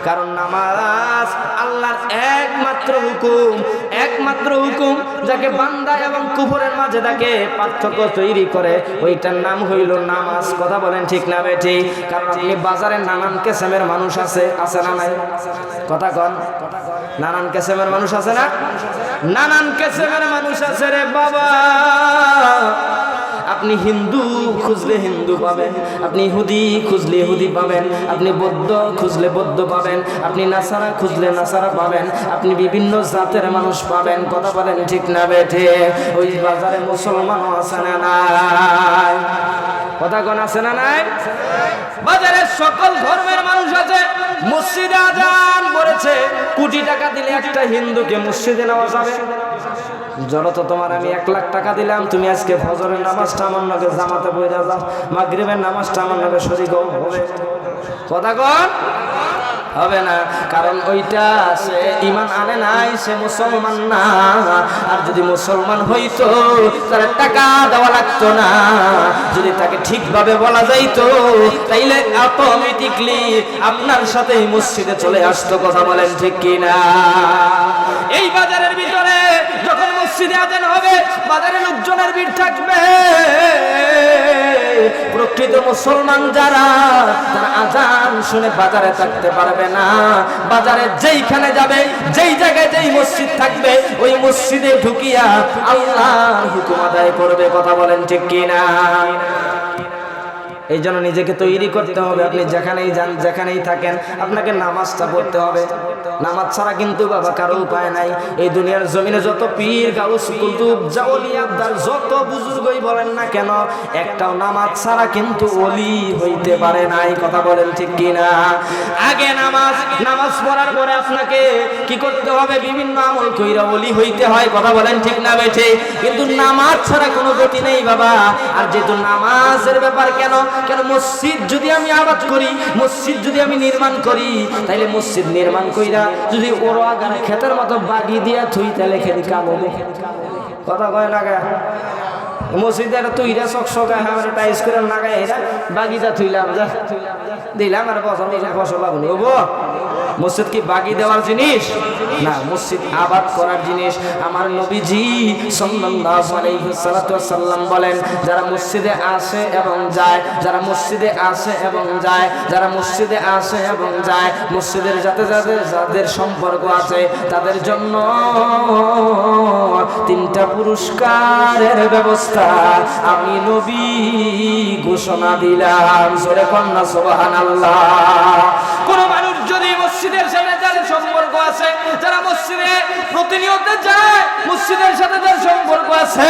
কারণ নামাজ আল্লাহর একমাত্র হুকুম যাকে বান্দা এবং কুফরের মাঝে তাকে পার্থক্য তৈরি করে, ওইটার নাম হইল নামাজ। কথা বলেন ঠিক না বেঠিক? কারণ আপনি বাজারে নানান কিসমের মানুষ আছে না নাই? কথা কন, নানান কিসমের মানুষ আছে না? নানান কিসমের মানুষ আছে রে বাবা। আপনি হিন্দু খুঁজলে হিন্দু পাবেন, আপনি ইহুদি খুঁজলে ইহুদি পাবেন, আপনি বৌদ্ধ খুঁজলে বৌদ্ধ পাবেন, আপনি নাসারা খুঁজলে নাসারা পাবেন, আপনি বিভিন্ন জাতের মানুষ পাবেন। কথা বলেন ঠিক না বেঠে? ওই বাজারে মুসলমানও আছে না নাই? কথা কোন আছে না নাই? বাজারে সকল ধর্মের মানুষ আছে। মসজিদে আজান পড়েছে, কোটি টাকা দিলে একটা হিন্দুকে মসজিদে নেওয়া যাবে? জড়ো তো তোমার আমি 1 লাখ টাকা দিলাম, তুমি আজকে ফজরের নামাজটা আমার নাকি জামাতে পড়ে যাও, মাগরিবের নামাজটা আমার নাকি শরীক হবে? কথা কন হবে না। কারণ ওইটা সে ঈমান আনে নাই, সে মুসলমান না। আর যদি মুসলমান হইতো তার টাকা দেওয়া লাগতো না। যদি তাকে ঠিকভাবে বলা যাইতো তাইলে অটোমেটিকলি আপনার সাথে মসজিদে চলে আসতো। কথা বলেন ঠিক কিনা? এই বাজারের ভিতরে যখন মসজিদে আজান হবে, বাজারে লোকজনের ভিড় থাকবে। প্রকৃত মুসলমান যারা, তারা আজান শুনে বাজারে থাকতে পারবে না। বাজারে যেইখানে যাবে, যেই জায়গায় যেই মসজিদ থাকবে, ওই মসজিদে ঢুকিয়া আল্লাহর হুকুম আদায় করবে। কথা বলেন ঠিক কিনা? এই জন্য নিজেকে তৈরি করতে হবে। আপনি যেখানেই যান, যেখানেই থাকেন, আপনাকে নামাজটা পড়তে হবে। নামাজ ছাড়া কিন্তু বাবা কারো উপায় নাই। এই দুনিয়ার জমিনে যত পীর, গাউস, কুতুব, জাওলি, আব্দাল, যত বুজুর্গই বলেন না কেন, একটাও নামাজ ছাড়া কিন্তু ওলি হইতে পারে নাই। কথা বলেন ঠিক কিনা? আগে নামাজ পড়ার পরে আপনাকে কি করতে হবে? বিভিন্ন আমল কইরা ওলি হইতে হয়। কথা বলেন ঠিক না বেঠে? কিন্তু নামাজ ছাড়া কোনো গতি নেই বাবা। আর যেহেতু নামাজের ব্যাপার, কেন মসজিদ যদি আমি আবাদ করি, মসজিদ যদি আমি নির্মাণ করি, তাইলে মসজিদ নির্মাণ কইরা যদি ওরা ক্ষেতের মতো বাগি দিয়া থুই, তাহলে খেলি কাম হবে। কথা কয় না? মসজিদে একটা তুইরা চকচকা আমার টাইস করে নাগায় এরা বাগিটা থুইলাম, যা দিলাম আর ফসল লাগুনি হবো। মসজিদ কি বাগি দেওয়ার জিনিস না, মসজিদ আবাদ করার জিনিস। আমার নবীজি সাল্লাল্লাহু আলাইহি ওয়াসাল্লাম বলেন, যারা মসজিদে আসে এবং যায়, যারা মসজিদে আসে এবং যায়, যারা মসজিদে আসে এবং যায়, মসজিদের যাতে যাদের সম্পর্ক আছে, তাদের জন্য 3টা পুরস্কারের ব্যবস্থা আমি নবী ঘোষণা দিলাম। জোরে কন্যা সুবহানাল্লাহ। কোন মানুষ যদি মসজিদের সাথে যার সম্পর্ক আছে, যারা মসজিদে প্রতিনিয়ত যায়, মসজিদের সাথে যার সম্পর্ক আছে,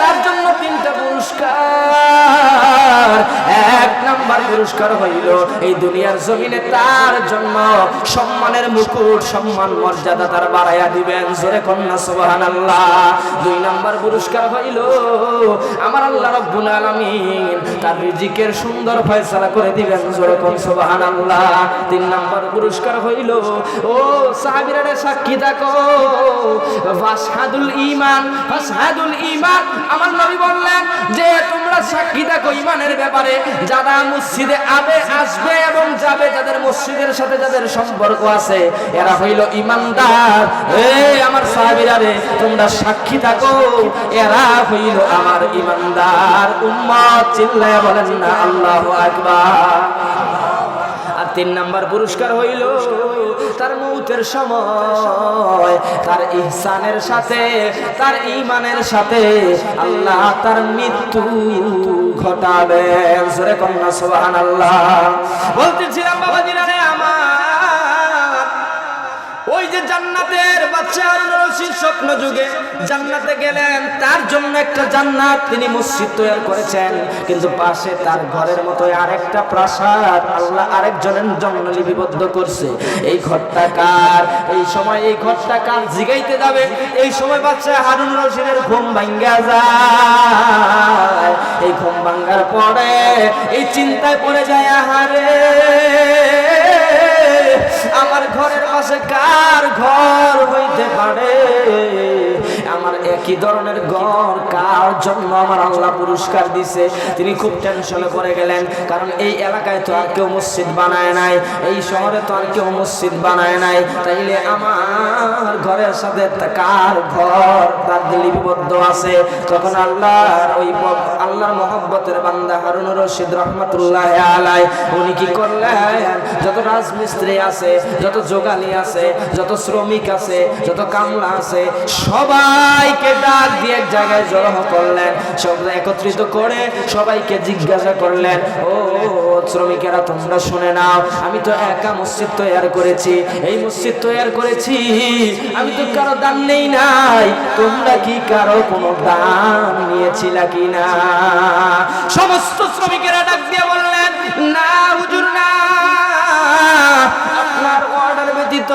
তার জন্য 3টা পুরস্কার। 1 নাম্বার পুরস্কার হইল এই দুনিয়ার জমিনে তার জন্য সম্মানের মুকুট, সম্মান মর্যাদা তার বাড়াইয়া দিবেন। জোরে কন্যা সুবহানাল্লাহ। 2 নাম্বার পুরস্কার হইল আমার আল্লাহ রাব্বুল আলামিন তার রিজিকের সুন্দর ফয়সালা করে দিবেন। জোরে কন্যা সুবহানাল্লাহ। 3 নাম্বার পুরস্কার হইল, ও সাহাবীরা সাক্ষী থাকো, ফাসহাদুল ঈমান, ফাসহাদুল ঈমান। আমার নবী বললেন যে তোমরা সাক্ষী থাকো ঈমানের ব্যাপারে। যারা মসজিদে আসবে এবং যাবে, যাদের মসজিদের সাথে যাদের সম্পর্ক আছে, এরা হইল ঈমানদার। আমার সাহাবীরা রে, তোমরা সাক্ষী থাকো, এরা হইল আমার ঈমানদার উম্মত। চিল্লায়া বলেন না আল্লাহু আকবার। আর 3 নাম্বার পুরস্কার হইল তার মৌতের সময় তার ইহসানের সাথে, তার ঈমানের সাথে আল্লাহ তার মৃত্যু ঘটাবেন। জোরে কন্যা সুবহানাল্লাহ। বলতেছিলাম বাবাজিরা রে আমার, ওই যে জান্নাতের বাদশা হারুন রশিদ স্বপ্ন যুগে জান্নাতে গেলেন, তার জন্য একটা জান্নাত তিনি মসজিদ তৈরি করেছেন, কিন্তু পাশে তার ঘরের মতো আরেকটা প্রাসাদ আল্লাহ আরেকজনের জন্য লিপিবদ্ধ করছে। এই ঘরটা কার? এই সময় এই ঘরটা কার জিগাইতে যাবে, এই সময় বাদশা হারুন রশিদের ঘুম ভাঙ্গা যায়। এই ঘুম ভাঙ্গার পরে এই চিন্তায় পড়ে যায়, আহারে আমার ঘরের পাশে কার ঘর হইতে পারে? আমার একই ধরনের ঘর কার তার জন্য আমার আল্লাহ পুরস্কার দিছে। তিনি খুব টেনশনে পড়ে গেলেন, কারণ এই এলাকায় তো আর কেউ মসজিদ বানায় নাই, এই শহরে তো আর কেউ মসজিদ বানায় নাই, তাইলে আমার ঘরের সাথে কার ঘর তার লিপিবদ্ধ আছে। তখন আল্লাহর মহব্বতের বান্দা হারুনুর রশিদ রহমাতুল্লাহ আলাই উনি কি করলেন, যত রাজমিস্ত্রি আছে, যত যোগালী আছে, যত শ্রমিক আছে, যত কামলা আছে, সবাইকে ডাক দিয়ে এক জায়গায় জড়ো করলেন। সব একত্রিত করে সবাইকে জিজ্ঞাসা করলেন, ও শ্রমিকেরা তোমরা শুনে নাও, আমি তো একা মসজিদ তৈরি করেছি, এই মসজিদ তৈরি করেছি, আমি তো কারো দান নেই নাই, তোমরা কি কারো কোনো দান নিয়েছিল কি না? সমস্ত শ্রমিকেরা ডাক দিয়ে বললেন, না হুজুর না, আপনার অর্ডার ব্যতীত,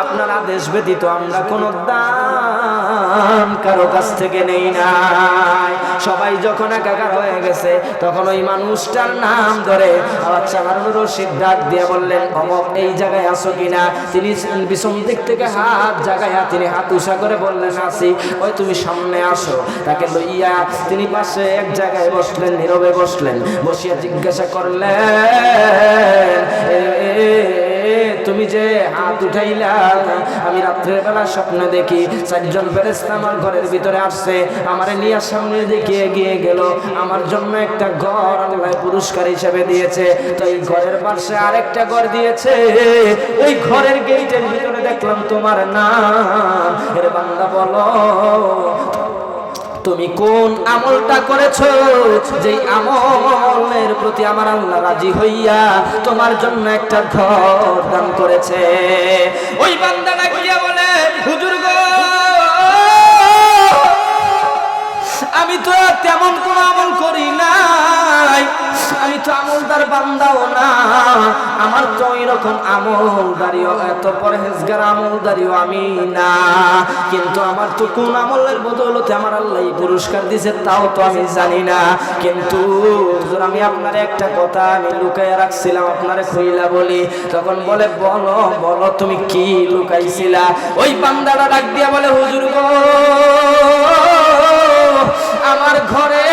আপনার আদেশ ব্যতীত আমরা কোনো দান কারো কাছ থেকে নেই নাই। সবাই যখন একাকার হয়ে গেছে তখন ওই মানুষটার নাম ধরে আচ্ছা হারুনুর রশিদ ডাক দিয়ে বললেন, অমক এই জায়গায় আসো কিনা? তিনি পিছন দিক থেকে হাত জাগাইয়া তিনি হাত উষা করে বললেন, আসি। ওই তুমি সামনে আসো। তাকে লইয়া তিনি পাশে এক জায়গায় বসলেন, নীরবে বসলেন, বসিয়া জিজ্ঞাসা করলেন, তুমি যে হাত উঠাইলা, আমি রাত্রের বেলা স্বপ্নে দেখি 4 জন ফেরেশতা আমার ঘরের ভিতরে আসছে, আমারে নিয়ে সামনে দিকে এগিয়ে গেল, আমার জন্য একটা ঘর আল্লাহ পুরস্কার হিসেবে দিয়েছে। তো এই ঘরের পাশে আরেকটা ঘর দিয়েছে, ওই ঘরের গেটের ভিতরে দেখলাম তোমার নাম। এর বান্দা বলো, তুমি কোন আমলটা করেছো যেই আমলের প্রতি আমার আল্লাহ রাজি হইয়া তোমার জন্য একটা ঘর দান করেছে? ওই বান্দা ডাকিয়া বলে, হুজুর গো, আমি তো তেমন কোন আমল করি নাই, আমি তো আমলদার বান্দাও না, আমার তো এরকম আমলদারিও, এত পরহেজগার আমলদারিও আমি না, কিন্তু আমার তো কোন আমলের বদৌলতে আমার আল্লাহ পুরস্কার দিয়েছে তাও তো আমি জানি না। কিন্তু হুজুর আমি আপনার একটা কথা আমি লুকাইয়া রাখছিলাম, আপনারে কইলা বলি। তখন বলে, বলো বলো তুমি কি লুকাইছিলা? ওই বান্দাটা ডাক দিয়া বলে, হুজুর গো, আমার ঘরে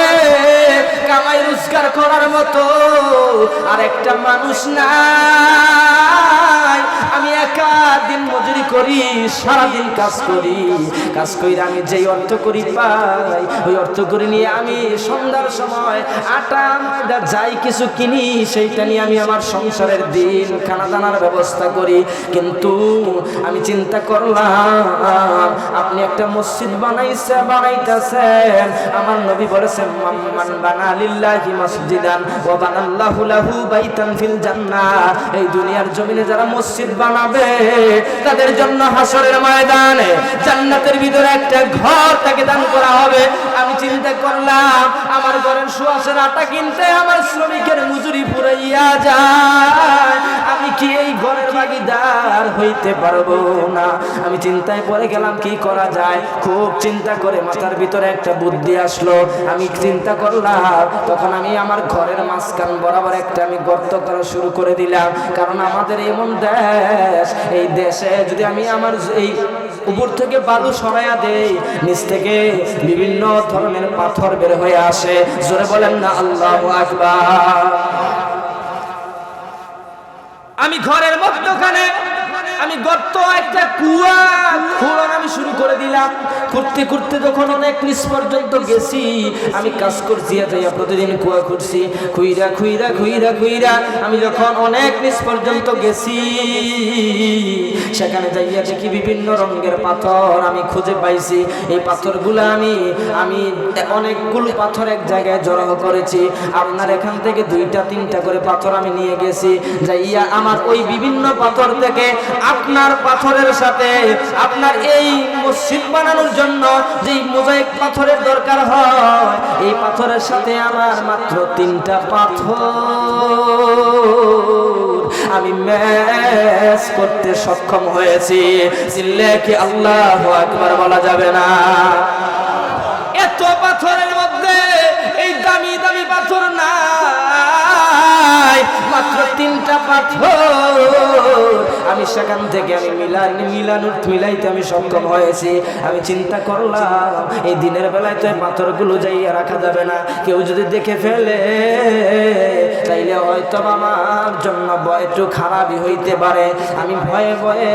কামাই রোজগার করার মতো আর একটা মানুষ নাই, আমি একা দিন মজুরি করি, সারাদিন কাজ করি, কাজ কইরা আমি যেই অর্থ করি পাই, ওই অর্থ করে নিয়ে আমি সন্ধ্যার সময় আটা ময়দা যাই কিছু কিনি, সেইটা নিয়ে আমি আমার সংসারের দিন খানা দানার ব্যবস্থা করি। কিন্তু আমি চিন্তা করলাম, আপনি একটা মসজিদ বানাইতেছেন, আমার নবী বলেছেন, মান বানা লিল্লাহি মসজিদান ওয়া বানাল্লাহু লাহু বাইতান ফিল জান্নাহ। এই দুনিয়ার জমিনে যারা মসজিদ বানাবে তাদের জন্য হাসরের ময়দানে জান্নাতের ভিতরে একটা ঘর তাকে দান করা হবে। আমি চিন্তা করলাম, আমার ঘরের সুয়াসের আটা কিনতে আমার শ্রমিকের মজুরি ফুরাইয়া যায়, আমি কি এই ঘরের ভাগীদার হইতে পারবো না? আমি চিন্তায় পড়ে গেলাম, কি করা যায়। খুব চিন্তা করে মাথার ভিতরে একটা বুদ্ধি আসলো। আমি চিন্তা করলাম, তখন আমি আমার ঘরের মাঝখান বরাবর একটা আমি গর্ত করা শুরু করে দিলাম। কারণ আমাদের এমন দেশ, এই দেশে যদি আমি আমার এই উপর থেকে বালু সরাইয়া দেই, নিচ থেকে বিভিন্ন ধরনের পাথর বের হয়ে আসে। জোরে বলেন না আল্লাহু আকবার। আমি ঘরের মধ্যখানে আমি গর্ত একটা কুয়া খোঁড়া আমি শুরু করে দিলাম। করতে করতে যখন অনেক নিচ পর্যন্ত গেছি, আমি কাজ করছি, প্রতিদিন কুয়া খুঁড়ছি, খুইরা খুইরা খুইরা খুইরা আমি যখন অনেক নিচ পর্যন্ত গেছি, সেখানে যাইয়া দেখি বিভিন্ন রঙের পাথর আমি খুঁজে পাইছি। এই পাথরগুলো আমি অনেকগুলো পাথর এক জায়গায় জড়ো করেছি। আপনার এখান থেকে 2টা-3টা করে পাথর আমি নিয়ে গেছি। যাইয়া আমার ওই বিভিন্ন পাথর থেকে আপনার পাথরের সাথে আপনার এই মসজিদ বানানোর জন্য যেই মোজাইক পাথরের দরকার হয়, এই পাথরের সাথে আমার মাত্র 3টা পাথর আমি ম্যাচ করতে সক্ষম হয়েছি। চিল্লে কি আল্লাহু আকবার বলা যাবে না? এত পাথরের মধ্যে এই দামি দামি পাথর নাই, মাত্র 3টা পাথর আমি সেখান থেকে আমি মিলাইতে আমি সক্ষম হয়েছি। আমি চিন্তা করলাম এই দিনের বেলায় তো এই পাথরগুলো যাইয়া রাখা যাবে না, কেউ যদি দেখে ফেলে তাইলে হয়তো আমার জন্য একটু খারাপই হইতে পারে। আমি ভয়ে ভয়ে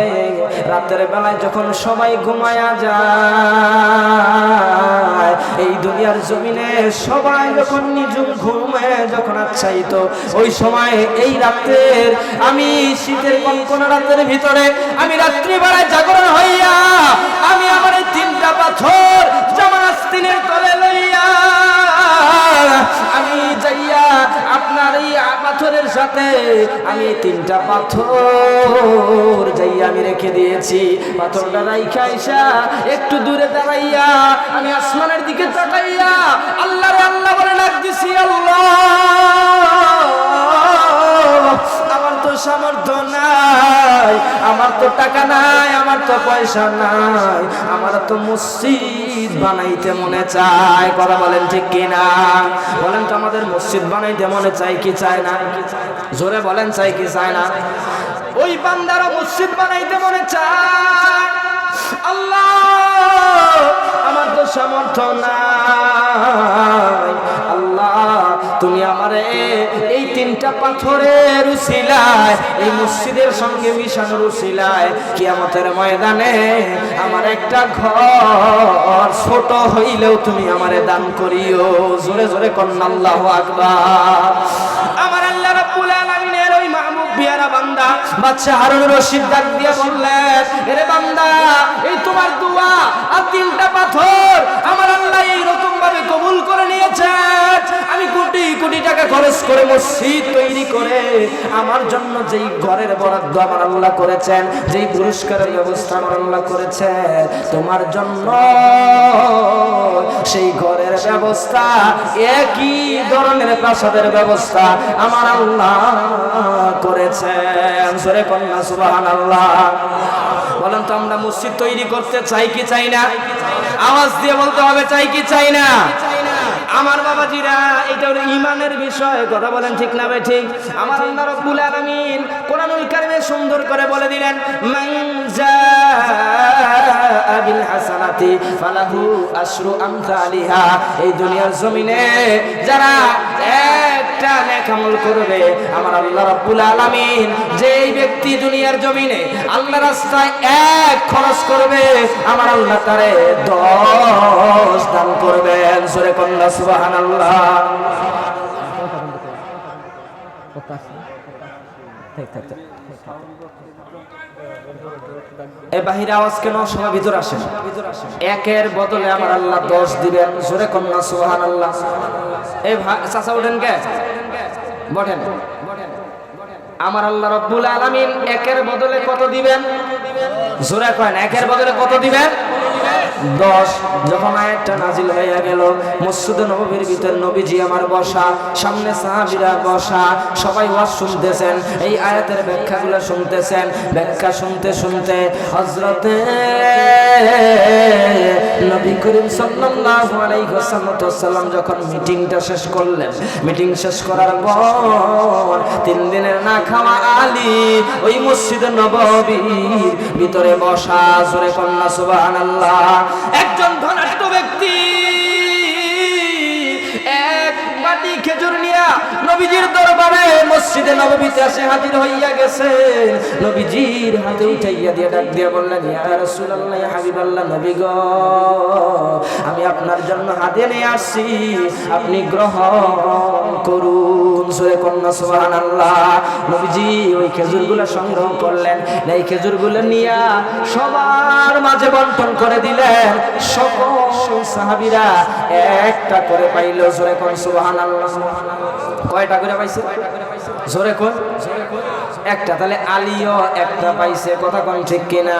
রাতের বেলায় যখন সবাই ঘুমায়া যায়, এই দুনিয়ার জমিনে সবাই যখন নিজুম ঘুমে যখন আচ্ছাইত, ওই সময় এই রাতের আমি শীতের কনকনা রাতের ভিতরে আমি রাত্রিবেলায় জাগরণ হইয়া আমি আমার এই 3টা পাথর জামানাস্তিনের তলে লইয়া আমি যাইয়া আপনার এই পাথরের সাথে আমি 3টা পাথর যাইয়া আমি রেখে দিয়েছি। পাথরটা রাইখা আইসা একটু দূরে দাঁড়াইয়া আমি আসমানের দিকে তাকাইয়া আল্লাহ রে আল্লাহ বলে ডাক দিছি, আল্লাহ আমার তো সামর্থ্য নাই, আমার তো টাকা নাই, আমার তো পয়সা নাই, আমার তো মসজিদ বানাইতে মনে চায়। কথা বলেন ঠিক কিনা? বলেন তো আমাদের মসজিদ বানাইতে মনে চাই কি চায় না? জোরে বলেন চাই কি চায় না? ওই বান্দারও মসজিদ বানাইতে মনে চায়। আল্লাহ আমার তো সামর্থ্য নাই, আল্লাহ তুমি আমারে এই 3টা পাথরের উসিলায় এই মসজিদের সঙ্গে মিশানোর উসিলায় কিয়ামতের ময়দানে আমার একটা ঘর ছোট হইলেও তুমি আমারে দান করিও। জোরে জোরে কন্না আল্লাহু আকবার। আমার আল্লাহ রাব্বুল আলামিনের ওই মাহবুব পিয়ারা বান্দা বাদশা হারুন রশিদ ডাক দিয়ে বললেন, এরে বান্দা এই তোমার দোয়া আর 3টা পাথর আমার আল্লাহ এই রকম ভাবে কবুল করে নিয়েছেন। আমি কোটি কোটি টাকা খরচ করে মসজিদ তৈরি করে আমার জন্য যেই ঘরের বরাদ্দ আমার আল্লাহ করেছেন, যেই পুরস্কারের ব্যবস্থা আমার আল্লাহ করেছেন, তোমার জন্য সেই ঘরের ব্যবস্থা একই ধরনের প্রাসাদের ব্যবস্থা আমার আল্লাহ করেছেন। সূরা কন্যা সুবহানাল্লাহ। বলেন তো আমরা মসজিদ তৈরি করতে চাই কি চাই না? আওয়াজ দিয়ে বলতে হবে চাই কি চাই না? আমার বাবাজিরা, এটা হলো ঈমানের বিষয়। কথা বলেন ঠিক না ভাই? ঠিক। আমার আল্লাহ রাব্বুল আলামিন কোরআনুল কারীমে সুন্দর করে বলে দিলেন, মান জাআ বিল হাসানাতি ফালাহু আশরু আমসালিহা। এই দুনিয়ার জমিনে যারা একটা নেক আমল করবে, আমার আল্লাহ রাব্বুল আলামিন যেই ব্যক্তি দুনিয়ার জমিনে আল্লাহর রাস্তায় 1 খরচ করবে, আমার আল্লাহ তারে 10 দান করবেন। সূরা কন্যা সুবহানাল্লাহ। এই বাহিরে আওয়াজ কেন? সবাই ভিতর আসেন। 1-এর বদলে আমার আল্লাহ 10 দিবেন। জোরে কন্যা সুবহানাল্লাহ। এই চাচা ওঠেন কে? বঠেন। আমার আল্লাহ রাব্বুল আলামিন 1-এর বদলে কত দিবেন? জোরে করেন, 1-এর বদলে কত দিবেন? 10। যখন আয়াতটা নাজিল হয়ে গেল, মসজিদে নববীর ভিতর নবীজি আমার বসা, সামনে সাহাবীরা বসা, সবাই ওয়াজ শুনতেছেন, এই আয়াতের ব্যাখ্যাগুলো শুনতেছেন। ব্যাখ্যা শুনতে শুনতে হযরতে নবী করিম সাল্লাল্লাহু আলাইহি ওয়াসাল্লাম যখন মিটিংটা শেষ করলেন, মিটিং শেষ করার পর 3 দিনের না খাওয়া আলী ওই মসজিদে নববীর ভিতরে বসা। জোরে কন্যা সুবহানাল্লাহ। একজন ধনাঢ্য ব্যক্তি 1 বাটি খেজুর নিয়ে নবীজির দরবারে মসজিদে নববীতে এসে হাজির হইয়া গেছেন। নবীজির হাতে উঠাইয়া দিয়ে ডাক দিয়ে বললেন, ইয়া রাসূলুল্লাহ, ইয়া হাবিবাল্লাহ, নবী গো, আমি আপনার জন্য হাদিয়া নিয়ে আসছি, আপনি গ্রহণ করুন। সূরা কন্যা সুবহানাল্লাহ। নবীজি ওই খেজুরগুলো সংগ্রহ করলেন, এই খেজুরগুলো নিয়ে সবার মাঝে বন্টন করে দিলেন। সকল সাহাবীরা একটা করে পাইল। জোরে কোন সুবহানাল্লাহ। কয়টা করে পাইছে? জোরে কোন? একটা। তাহলে আলীও একটা পাইছে। কথা কোন ঠিক কিনা?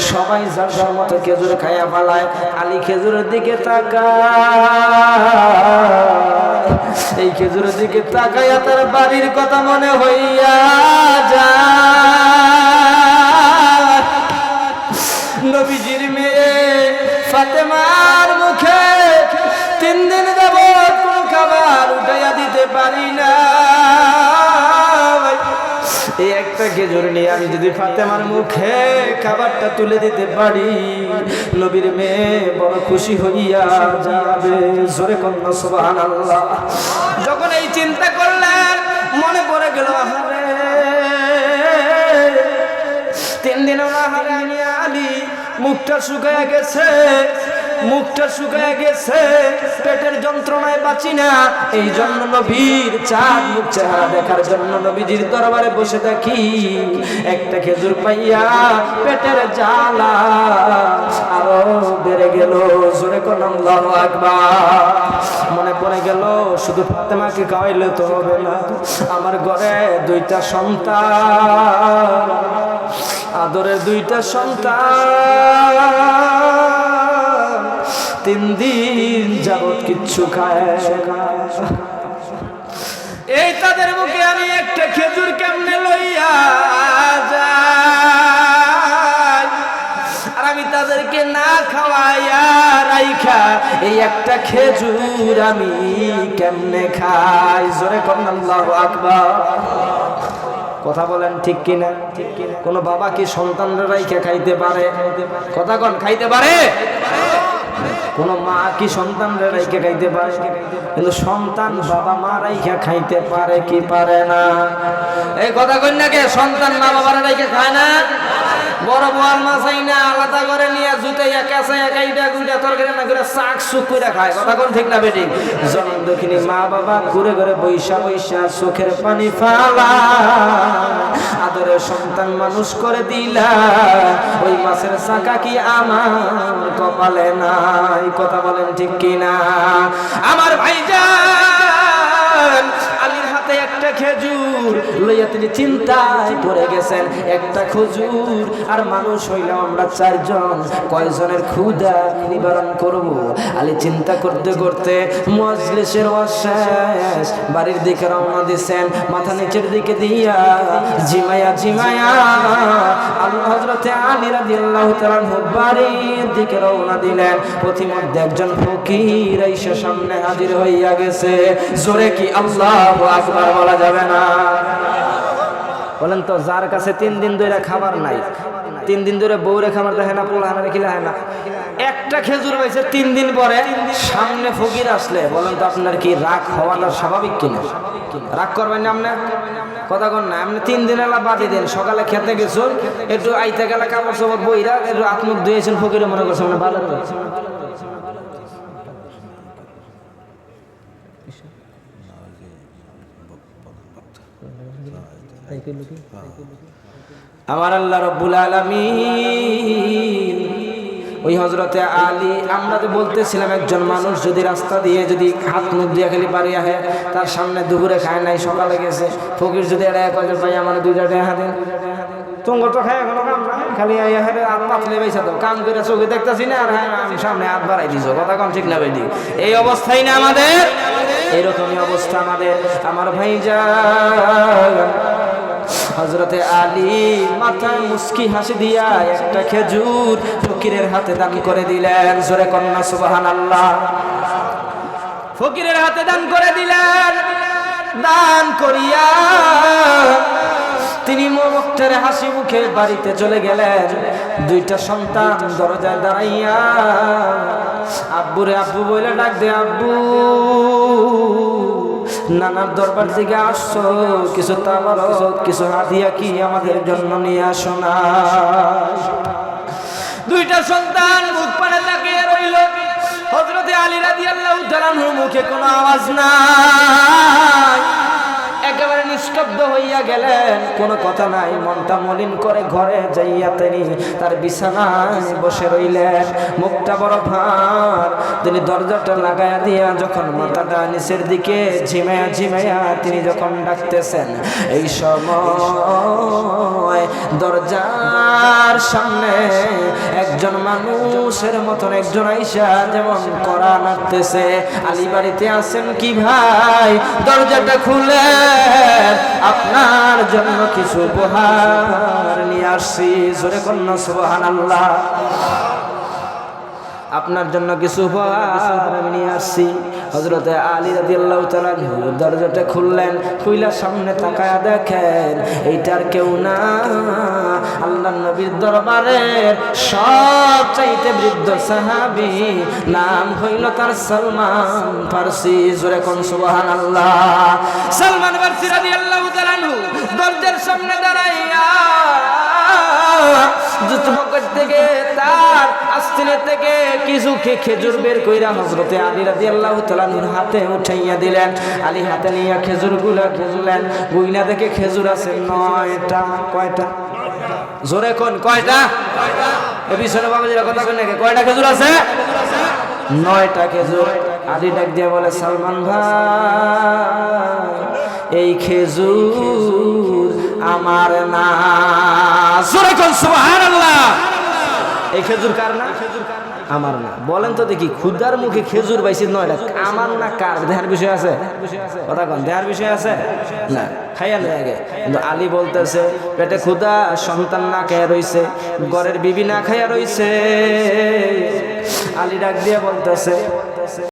সবাই যার যার মতো খেজুর খাইয়া পালায়। আলী খেজুরের দিকে তাকায়, এই খেজুরের দিকে তাকাইয়া তার বাড়ির কথা মনে হইয়া যায়। নবীজির মেয়ে ফাতেমার মুখে 3 দিন যাবত কোন খাবার উঠাইয়া দিতে পারি না। এই একটা খেজুর নিয়ে আমি যদি ফাতেমার মুখে খাবারটা তুলে দিতে পারি, নবীর মেয়ে বড় খুশি হইয়া যাবে। জোরে কন্যা সুবহানাল্লাহ। যখন এই চিন্তা করলেন, মনে পড়ে গেল আহারে 3 দিন আহারে আমি আলী মুখটা শুকায় গেছে, মুখটা শুকায় গেছে, পেটের যন্ত্রণায় বাঁচি না। এই জন্য নবীর চাঁদ মুখ চেহারা দেখার জন্য নবীজির দরবারে বসে থাকি। একটা খেজুর পাইয়া পেটের জ্বালা আরো বেড়ে গেল। জোরে কোন আল্লাহু আকবার। মনে পড়ে গেল শুধু ফাতেমাকে খাওয়াইলে তো হবে না, আমার ঘরে 2টা সন্তান, আদরের 2টা সন্তান 3 দিন যাবত কিচ্ছু খায় না। এই তাদের মুখে আমি একটা খেজুর কেমনে লইয়া যাই, আর আমি তাদেরকে না খাওয়াইয়া রাইখা এই একটা খেজুর আমি কেমনে খাই। জোরে কোন আল্লাহু আকবার। কথা বলেন ঠিক কিনা? কোন বাবা কি সন্তানরা রাইখা খাইতে পারে? কথা কোন খাইতে পারে? কোন মা কি সন্তানরা রাইখা খাইতে পারে? কিন্তু সন্তান বাবা মা রাইখা খাইতে পারে কি পারে না? এই কথা কই না কে? সন্তান মা বাবারা রাইখা খায় না? বড় বোয়াল মাছ আইনা আলাদা করে নিয়ে জুতাইয়া কাঁচাইয়া কাইটা গুইটা তরকারি না করে শাক সুক করে খায়। কথা কোন ঠিক না বেটি? জনম দক্ষিণী মা বাবা ঘুরে ঘুরে বৈশা বৈশা চোখের পানি ফালা আদরে সন্তান মানুষ করে দিলা, ওই মাছের চাকা কি আমার কপালে নাই? কথা বলেন ঠিক কিনা? আমার ভাইজান আলীর হাতে একটা খেজুর লইয়া তিনি চিন্তায় পড়ে গেছেন। একটা খেজুর আর মানুষ হইলাম আমরা 4 জন, কয়জনের ক্ষুধা নিবারণ করব? আলী চিন্তা করতে করতে মজলিসের শেষ বাড়ির দিকে রওনা দিছেন। মাথা নিচের দিকে দিয়া জিমায়া জিমায়া আল্লাহ হযরতে আলী রাদিয়াল্লাহু তাআলা বাড়ির দিকে রওনা দিলেন। পথিমধ্যে একজন ফকির এসে সামনে হাজির হইয়া গেছে। জোরে কি আল্লাহু আকবার বলা যাবে না? বলেন তো, যার কাছে 3 দিন ধরে খাবার নাই, 3 দিন ধরে বউরে খাবার দেখে না, পোলা হানা খিলা হয় না, একটা খেজুর পাইছে 3 দিন পরে সামনে ফকির আসলে, বলেন তো আপনার কি রাগ হওয়াটা স্বাভাবিক কিনা? রাগ করবেন না আপনি? কথা কন না। আপনি 3 দিন এলা বাদে দিন, সকালে খেতে গেছেন, একটু আইতে গেলে কাপড় চোপড় বইরা একটু আত্মুখ ধুয়েছেন, ফকিরে মনে করছেন মানে ভালো করেছে। আমার আল্লাহ রাব্বুল আলামিন ওই হযরতে আলী, আমরা তো বলতেছিলাম একজন মানুষ যদি রাস্তা দিয়ে যদি হাত মুখ দিয়ে খালি বাড়ি আহে, তার সামনে দুপুরে খায় নাই, সকালে গেছে, ফকির যদি এটা কয় ভাই আমার 2টা টাকা দেন, তোমার তো খায় এখনো কাম নাই, খালি হাতে হাত পাতলে বেসা তো কাম করে চোখে দেখতেছি না, আর আমি সামনে হাত বাড়াই দিছো। কথা কম ঠিক না বেটি? এই অবস্থাই না আমাদের? এরকমই অবস্থা আমাদের। আমার ভাইজান হযরতে আলী মাথায় মুস্কি হাসি দিয়া একটা খেজুর ফকিরের হাতে দান করে দিলেন। জোরে কন্যা সুবহানাল্লাহ। ফকিরের হাতে দান করে দিলেন। দান করিয়া তিনি মুখের হাসি মুখে বাড়িতে চলে গেলেন। 2টা সন্তান দরজায় দাঁড়াইয়া আব্বুরে আব্বু বলে ডাক দে, আব্বু নানার দরবার থেকে আসছো, কিছু তাবারক কিছু হাদিয়া কি আমাদের জন্য নিয়ে আসো না? 2টা সন্তান মুখ পানে তাকিয়ে রইল। হযরতে আলী রাদিয়াল্লাহু তাআলার মুখে কোনো আওয়াজ নাই, একেবারে নিস্তব্ধ হইয়া গেলেন, কোনো কথা নাই। মনটা মলিন করে ঘরে যাইয়া তিনি তার বিছানায় বসে রইলেন। মুখটা বড় ভার, তিনি দরজাটা লাগাইয়া দিয়া যখন মাথাটা নিচের দিকে ঝিমাইয়া ঝিমাইয়া তিনি যখন ডাকতেছেন, এই সময় দরজার সামনে একজন মানুষের মতন একজন আইসা যেমন কড়া নাড়তেছে, আলী বাড়িতে আছেন কি ভাই? দরজাটা খুলে আপনার জন্য কিছু উপহার নিয়ে আসছি। জোরে কন্যা সুবহানাল্লাহ। আপনার জন্য কিছু উপহার আমি নিয়ে আসছি। হযরতে আলী রাদিয়াল্লাহু তাআলা দরজাটা খুললেন, খুইলা সামনে তাকায়া দেখেন এইটার কেউ না, আল্লাহর নবীর দরবারের সবচাইতে বৃদ্ধ সাহাবী, নাম হইল তার সালমান ফারসি। জোরে কোন সুবহানাল্লাহ। সালমান ফারসি রাদিয়াল্লাহু তাআলা দরজার সামনে দাঁড়াইয়া থেকে তার আস্তিনে থেকে কিছু খেজুর বের কইরা হযরতে আলী রাদিয়াল্লাহু তাআলা নূর হাতে উঠাইয়া দিলেন। আলী হাতে নিয়ে খেজুরগুলা খুঁজলেন, গুইনা দেখে খেজুর আছে 9টা। কয়টা? জোরে কোন কয়টা? এ পিছনে বাবাজিরা কথা কই নাকি? কয়টা খেজুর আছে? 9টা খেজুর। আলী ডাক দিয়ে বলে, সালমান ভাই, এই খেজুর আমার না। জোরে কোন সুবহানাল্লাহ। এই খেজুর কার না? আমার না। বলেন তো দেখি, ক্ষুধার মুখে খেজুর পাইছি 9টা, আমার না কার? দেহার বিষয় আছে? কথা কোন দেহার বিষয় আছে? না, খাইয়া নেই আগে। কিন্তু আলী বলতেছে, পেটে ক্ষুধা, সন্তান না খাইয়া রইছে, ঘরের বিবি না খাইয়া রইছে। আলী ডাক দিয়ে বলতেছে,